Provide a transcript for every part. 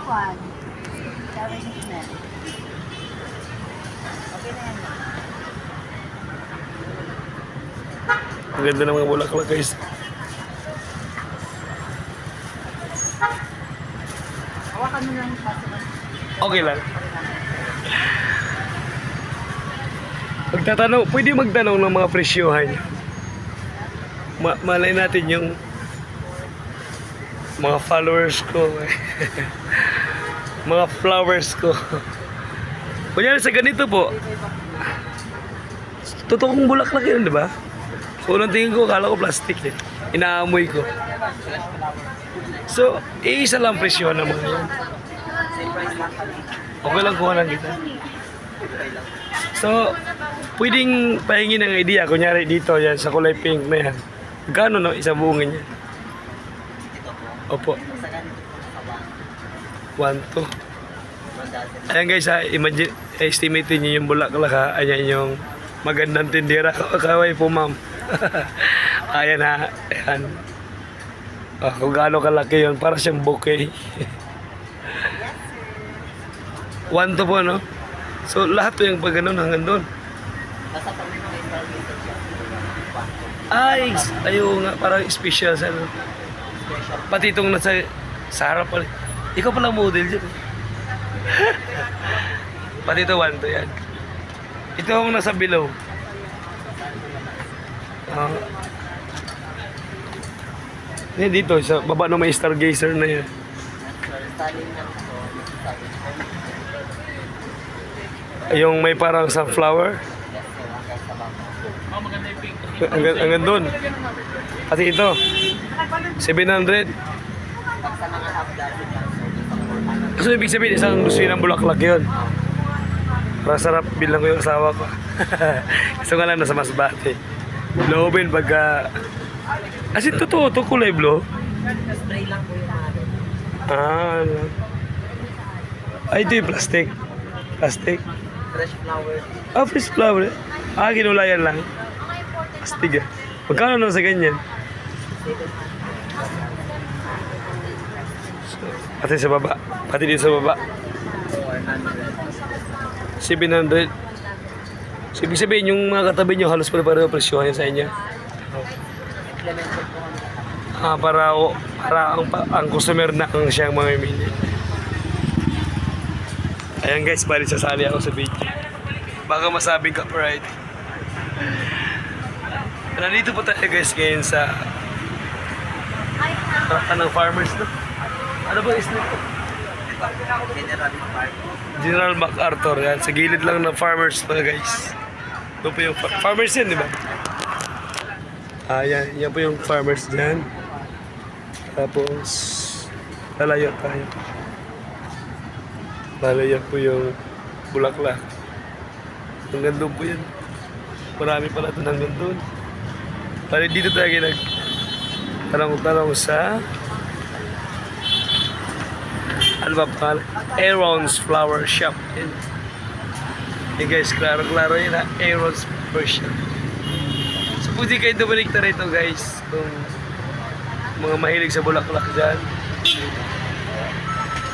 one. Sabi niya. Okay na yan. Ang ganda ng mga bulaklak guys. Hawakan mo lang yung paso. Okay lang. Magtatanong, pwede magtanong ng mga presyohan. Malay natin yung mga followers ko. Mga flowers ko. Kunyari sa ganito po. Totoong bulaklak yun, di ba? So, unang tingin ko, akala ko plastic eh. Inaamoy ko. So, iisa lang presyo ng mga yun. Okay lang kuha lang kita. So, pwedeng pahingi ng idea. Kunyari dito, yan, sa kulay pink na yan. Gano'n no, isa buungin niya? Opo. 1, 2. Ayan guys ha, imagine, estimate niyo yung bulaklak ha. Ayan yung magandang tindera. Kaway po ma'am. Ayan ha, ayan. Oh, kung gaano kalaki yun, para siyang bouquet. 1 to po, no? So, lahat to yung pag ganun hanggang doon. Ay, ayaw nga, parang special sa ano. Pati itong nasa sa harap pala. Ikaw pala model dyan. Pati ito 1 to yan. Ito ang nasa below. Yan dito, sa baba na may stargazer na yan. Yung may parang sunflower. Hanggang doon. Pati ito. 700. So, ibig sabihin, isang gusto ng bulaklak yun. Para sarap bilang ko yung asawa ko. Gusto nga lang nasa Masbate. Loobin pagka... As in, totoo, ito kulay blue. Spray lang po yung mga doon. Ano. Ay, ito yung plastic. Plastic. Fresh flower. Ah, fresh flower. Ah, ginulayan lang. Plastic ah. Magkano naman sa ganyan? Pati sa baba. Pati dito sa baba. 700. So, ibig sabihin, yung mga katabi nyo, halos pare-pareho presyohan sa inyo. Para ang customer na ang siyang mamimili. Ayan guys, bali sasali ako sa video. Baka masabing copyright. Nandito po tayo guys ngayon sa ng farmers no? Ano ba is nito? General MacArthur yan. Sa gilid lang ng farmers pa guys. Ito po yung farmers yan, di ba? Yan po yung farmers dyan. Tapos lalayo tayo. Lalayo po yung bulaklak. Hanggang doon po yan. Marami pala ito hanggang doon. Pari dito tayo nag-tanong sa ano ba pangalan? Aaron's Flower Shop. Yan. Hey guys, klaro-klaro yun ha. Aaron's Flower Shop. So pwede kayo dumalikta rito guys. Kung mga mahilig sa bulaklak dyan.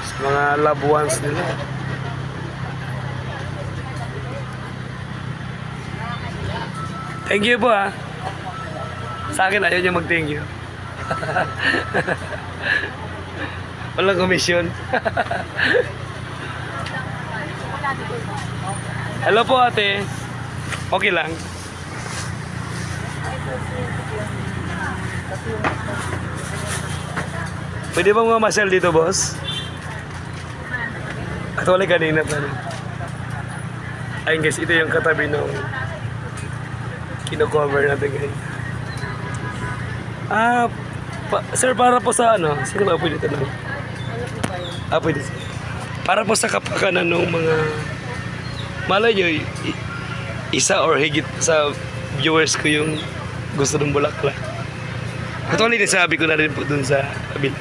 Sa mga loved ones nila. Thank you po ha. Sa akin ayaw niya mag-thank you. Walang komisyon. Hello po ate. Okay lang. Pwede bang mamasyal dito boss? At wala kanina pa rin. Ayun guys, ito yung katabi nung kino-cover natin guys. Sir, para po sa ano? Sino ba pwede tanong? Pwede. Para po sa kapakanan ng mga malay nyo, isa or higit sa viewers ko yung gusto ng bulaklak. Actually, nasabi ko na rin po dun sa kabila.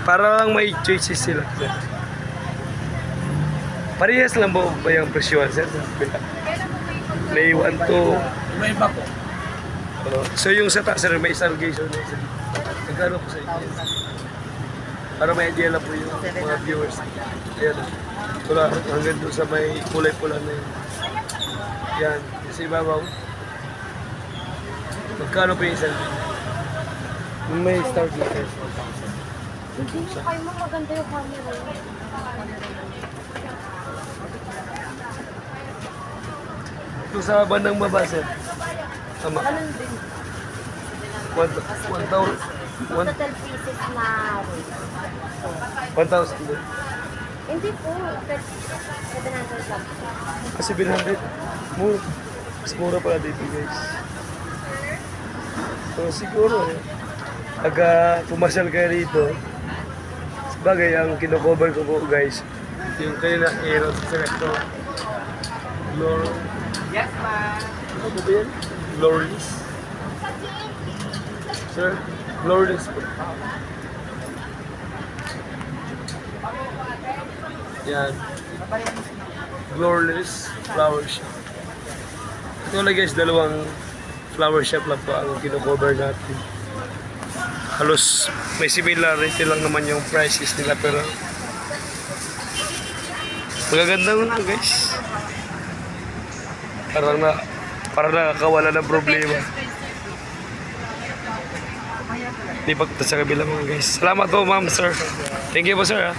Para lang may choices sila. Parehas lang ba yung presyon, sir? May 1 to... May iba po. So yung sa taas, sir, may stargazer na sir. Nagkano po sa inyo? Para may idea lang po yung mga viewers. Ayan. Wala, hanggang doon sa may kulay pula na yun. Yan. Kasi ibabaw. Magkano po yung isang? Yung may star dito. Hindi mo kayo mo maganda yung camera. Ito sa bandang baba, sir. Tama. Ganun din. 1,000. Total pieces na roll. 1,000 din. Hindi po. 700 lang. Kasi 700. Mura. Mas mura pala dito, guys. So, siguro pagka pumasyal kayo dito, bagay ang kino-cover ko po, guys, yung kanina aero selector. Yes, ma'am. Ano ba yan? Glorious. Sir, glorious po. Yan. Glorious flower shop. Ito lang guys, dalawang flower shop lang po ang kino-cover natin. Halos may similarity lang naman yung prices nila pero magaganda mo na guys. Parang nakakawala ng problema. Lipat na sa kabila mga guys. Salamat po ma'am, sir. Thank you po sir. Ha?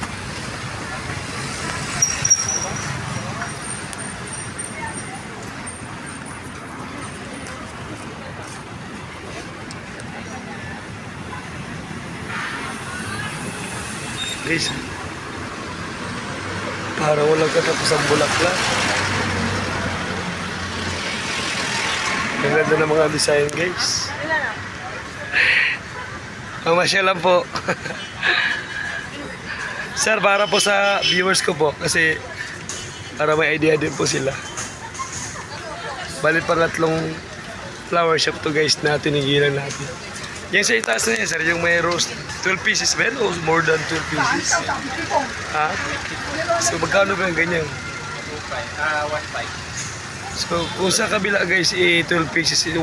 Guys, parang walang katapos ang bulaklak. Ang ganda ng mga design guys. Mamasya lang po. Sir, para po sa viewers ko po, kasi para may idea din po sila. Balit pangatlong flower shop to guys na tinigilan natin. Yung sa itaas na yan, sir, yung may rose, 12 pieces ba yan o more than 12 pieces? Ha? So, magkano ba yung ganyan? 1.5. So, kung sa kabila guys, 12 pieces, 1.2.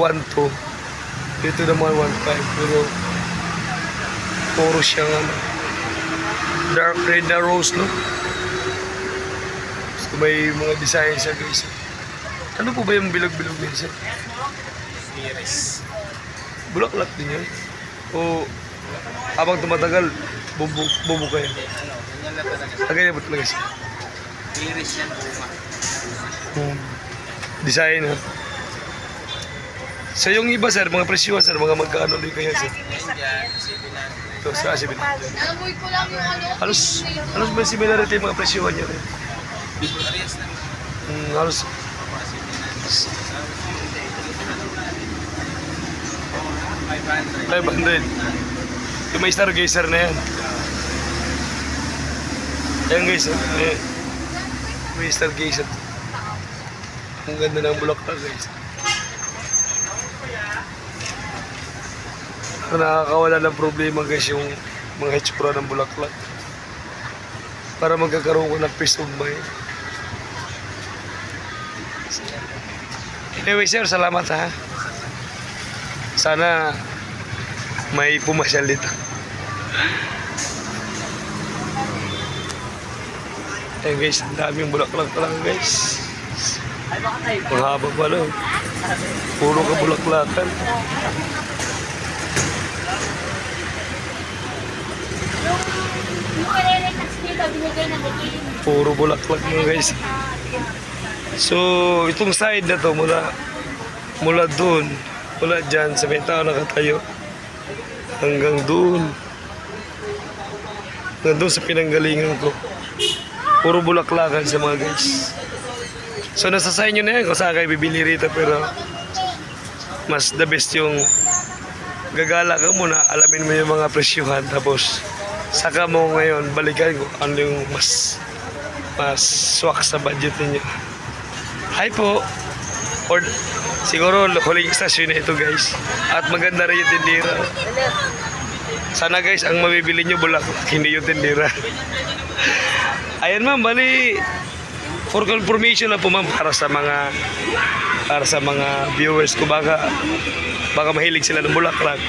Dito naman 1.5. Pero, puro siyang dark red na rose, no? So, may mga design siya guys. Ano po ba yung bilog-bilog din siya? Iris. Bulaklak din yan? O habang tumatagal, bubuka yan? Ganyan na talaga. Ganyan po talaga siya. Iris yan, bunga. Design, ha? So yung iba sir, mga presyo sir, mga magkano din kaya sir? Yan, 700. Ito sa 700. Amoy ko lang yung ano. Halos may similarity yung mga presyohan niya rin. Parehas lang. Halos 500. Yung may stargazer na yan. Ayan guys, may stargazer. Ang ganda ng bulaklak guys. Nakakawala ng problema guys yung mga hitsura ng bulaklak. Para magkakaroon ko ng peace of mind. Anyway sir, salamat ha. Sana may pumasyal dito. Ayan guys, ang daming bulaklak talaga guys. Ay, baka tayo. Mahaba pala. Puro ka bulaklakan. Yung kare-relax dito, binigay na naging. Puro bulaklak mga guys. So, itong side na to mula doon, mula dyan sa may tao nakatayo hanggang doon sa pinanggalingan ko. Puro bulaklakan sa mga guys. So, nasa sa inyo na yan kung saan kayo bibili rito pero mas the best yung gagala ka muna, alamin mo yung mga presyuhan tapos saka mo ngayon balikan ko ano yung mas swak sa budget ninyo. Hi po. Or siguro huling istasyon na ito guys. At maganda rin yung tindira. Sana guys ang mabibili nyo bulaklak, hindi yung tindira. Ayan ma'am, bali for confirmation lang po ma'am para sa mga para sa mga viewers ko baka mahilig sila ng bulaklak.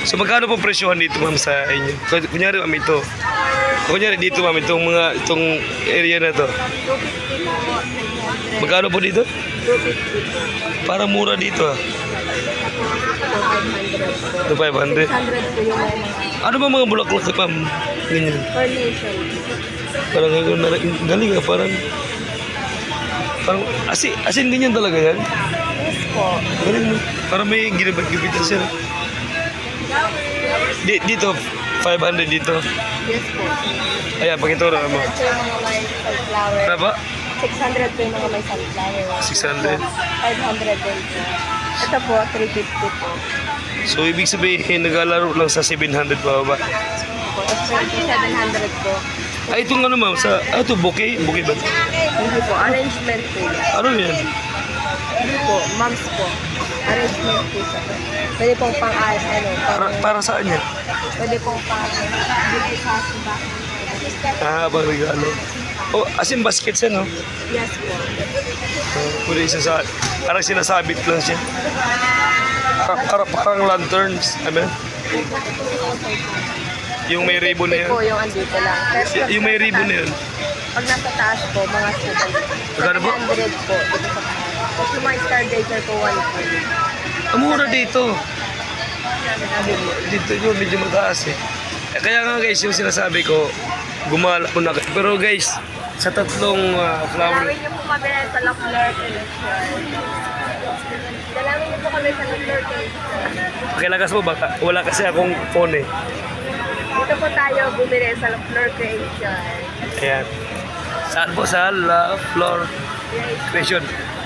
So magkano po presyohan dito ma'am sa inyo? Kunyari ma'am ito. Kunyari dito ma'am itong area na to. 250 po. Magkano po dito? 250 po. Parang mura dito ah. 500 po. Ito 500. 600 po yung mga Ano ba mga bulaklak ma'am? Ganyan. carnation. Parang galing ah, parang asin ganyan talaga yan. Yes po. Galing mo. Parang may ginabat-gibitan siya. Dito, 500 dito. Yes po. Ayan, pakituro mo. 600 po yung mga may sunflower. Ano ba? 600 po yung mga may sunflower. 600. 500 din po. Ito po, 350 po. So, ibig sabihin, naglalaro lang sa 700 pa ba? Tapos po, 700 po. Ay, itong ano ma'am, ito, bouquet? Bouquet ba? Hindi po, arrangement po yan. Ano yan? Hindi po, moms po. Arrangement po siya. Pwede pong Para saan yan? pwede pong bigay sa suba. Pang regalo. Oh, asin basket siya, no? Yes po. Pwede parang sinasabit lang siya. Parang lanterns. Ano? Yung may ribbon na Ito yan. po yung andito lang. Pero Yung may ribbon na yan. pag nasa taas po, mga suba. Magkano po? 700 po. Dito sa taas. Tapos yung mga stargazer po, 1 po. Ang mura dito. Dito yung medyo mataas eh. Kaya nga guys, yung sinasabi ko, gumala ko na. Pero guys, sa tatlong flower, Dalawin niyo po kami sa Lafleur Collection. Dalawin niyo po kami sa Lafleur Collection. pakilagas mo baka wala kasi akong phone eh. Dito po tayo bumili sa Lafleur Creation. Ayan. Saan po sa La Flor Creation?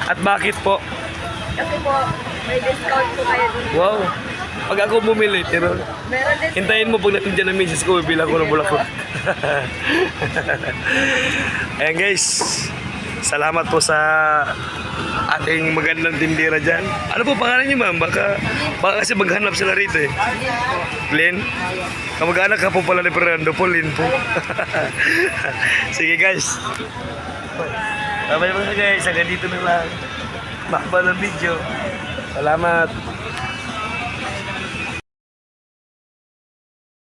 At bakit po? Kasi po, may discount po kayo dito. Wow. Pag ako bumili, pero Meron din hintayin mo pag natindihan ng misis ko, bilang ko ng bulaklak. Ayan guys, salamat po sa ating magandang tindera dyan. Ano po pangalan niyo ma'am? Baka kasi maghanap sila rito eh. Lynn? Kamag-anak ka po pala ni Fernando po, Lynn po. Sige guys. Bye-bye mga guys, hanggang dito na lang. Mahaba ng video. Salamat.